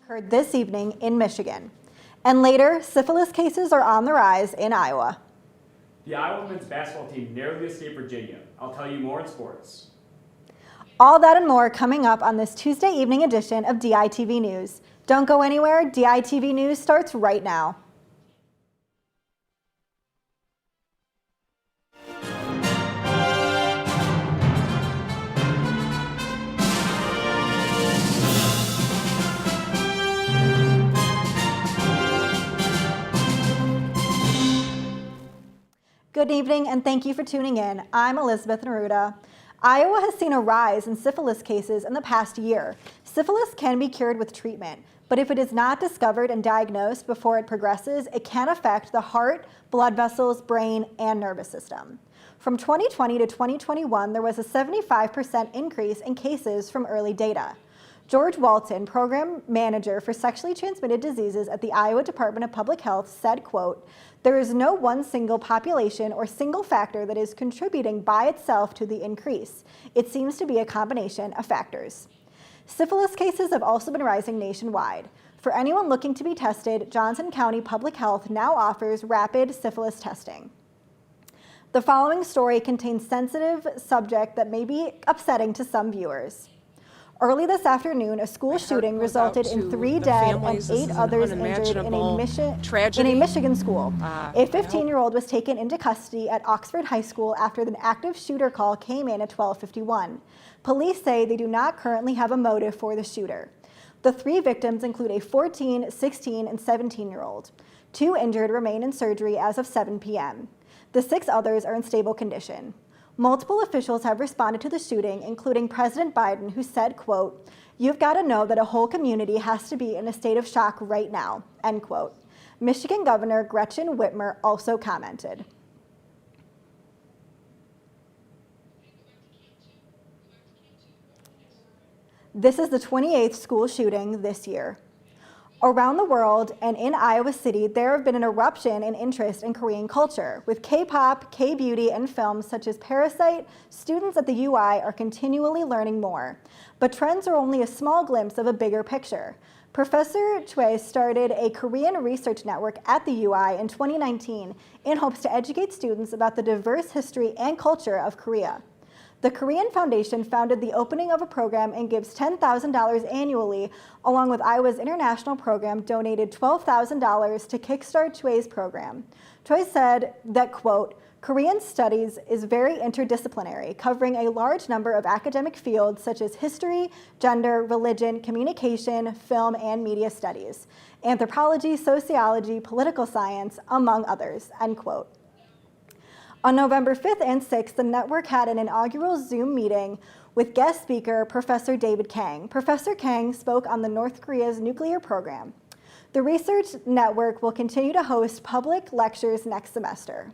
Occurred this evening in Michigan. And later, syphilis cases are on the rise in Iowa. The Iowa men's basketball team narrowly escaped Virginia. I'll tell you more in sports. All that and more coming up on this Tuesday evening edition of DITV News. Don't go anywhere, DITV News starts right now. Good evening and thank you for tuning in. I'm Elizabeth Neruda. Iowa has seen a rise in syphilis cases in the past year. Syphilis can be cured with treatment, but if it is not discovered and diagnosed before it progresses, it can affect the heart, blood vessels, brain, and nervous system. From 2020 to 2021, there was a 75% increase in cases from early data. George Walton, program manager for sexually transmitted diseases at the Iowa Department of Public Health, said, quote, "There is no one single population or single factor that is contributing by itself to the increase. It seems to be a combination of factors." Syphilis cases have also been rising nationwide. For anyone looking to be tested, Johnson County Public Health now offers rapid syphilis testing. The following story contains sensitive subject that may be upsetting to some viewers. Early this afternoon, a school shooting resulted in 3 dead and 8 others injured in a Michigan school. A 15-year-old was taken into custody at Oxford High School after an active shooter call came in at 12:51. Police say they do not currently have a motive for the shooter. The 3 victims include a 14, 16, and 17-year-old. 2 injured remain in surgery as of 7 p.m. The 6 others are in stable condition. Multiple officials have responded to the shooting, including President Biden, who said, quote, "You've got to know that a whole community has to be in a state of shock right now," end quote. Michigan Governor Gretchen Whitmer also commented. This is the 28th school shooting this year. Around the world and in Iowa City, there have been an eruption in interest in Korean culture. With K-pop, K-beauty, and films such as Parasite, students at the UI are continually learning more. But trends are only a small glimpse of a bigger picture. Professor Choi started a Korean research network at the UI in 2019 in hopes to educate students about the diverse history and culture of Korea. The Korean Foundation founded the opening of a program and gives $10,000 annually, along with Iowa's international program donated $12,000 to kickstart Choi's program. Choi said that, quote, "Korean studies is very interdisciplinary, covering a large number of academic fields such as history, gender, religion, communication, film, and media studies, anthropology, sociology, political science, among others," end quote. On November 5th and 6th, the network had an inaugural Zoom meeting with guest speaker Professor David Kang. Professor Kang spoke on the North Korea's nuclear program. The research network will continue to host public lectures next semester.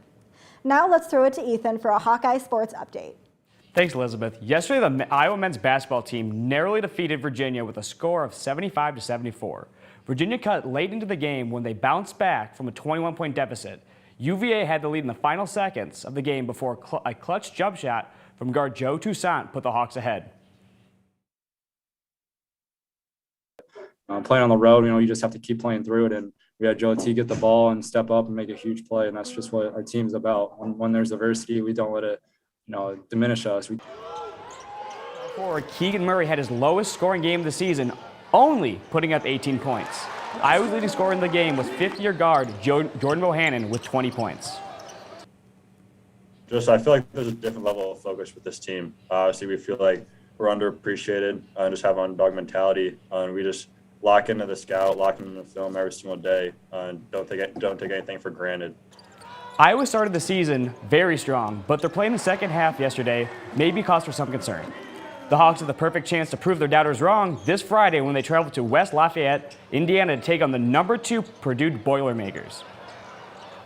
Now let's throw it to Ethan for a Hawkeye Sports update. Thanks, Elizabeth. Yesterday, the Iowa men's basketball team narrowly defeated Virginia with a score of 75-74. Virginia cut late into the game when they bounced back from a 21-point deficit. UVA had the lead in the final seconds of the game before a clutch jump shot from guard Joe Toussaint put the Hawks ahead. Playing on the road, you just have to keep playing through it. And we had Joe T get the ball and step up and make a huge play. And that's just what our team's about. When there's adversity, we don't let it, diminish us. Forward Keegan Murray had his lowest scoring game of the season, only putting up 18 points. Iowa's leading scorer in the game was 50-year guard Jordan Bohannon with 20 points. I feel like there's a different level of focus with this team. Obviously, we feel like we're underappreciated and just have underdog mentality. And we just lock into the scout, lock into the film every single day, and don't take anything for granted. Iowa started the season very strong, but their play in the second half yesterday may be cause for some concern. The Hawks have the perfect chance to prove their doubters wrong this Friday when they travel to West Lafayette, Indiana to take on the #2 Purdue Boilermakers.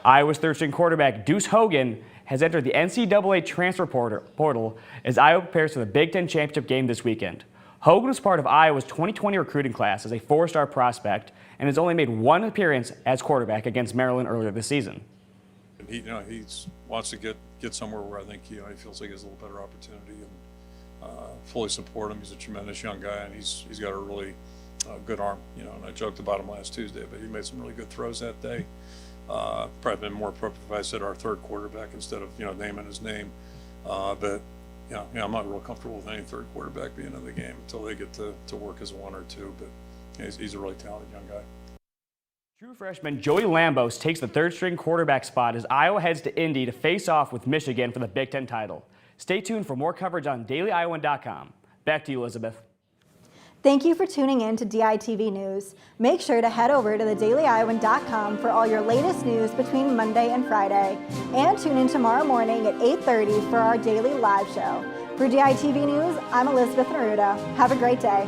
Iowa's third-string quarterback Deuce Hogan has entered the NCAA transfer portal as Iowa prepares for the Big Ten championship game this weekend. Hogan was part of Iowa's 2020 recruiting class as a 4-star prospect and has only made 1 appearance as quarterback against Maryland earlier this season. He wants to get somewhere where I think he feels like he has a little better opportunity, and fully support him. He's a tremendous young guy, and he's got a really good arm, and I joked about him last Tuesday, but he made some really good throws that day. Probably been more appropriate if I said our third quarterback instead of, naming his name. But I'm not real comfortable with any third quarterback being in the game until they get to work as a one or two, but he's a really talented young guy. True freshman Joey Lambos takes the third-string quarterback spot as Iowa heads to Indy to face off with Michigan for the Big Ten title. Stay tuned for more coverage on DailyIowan.com. Back to you, Elizabeth. Thank you for tuning in to DITV News. Make sure to head over to theDailyIowan.com for all your latest news between Monday and Friday. And tune in tomorrow morning at 8:30 for our daily live show. For DITV News, I'm Elizabeth Neruda. Have a great day.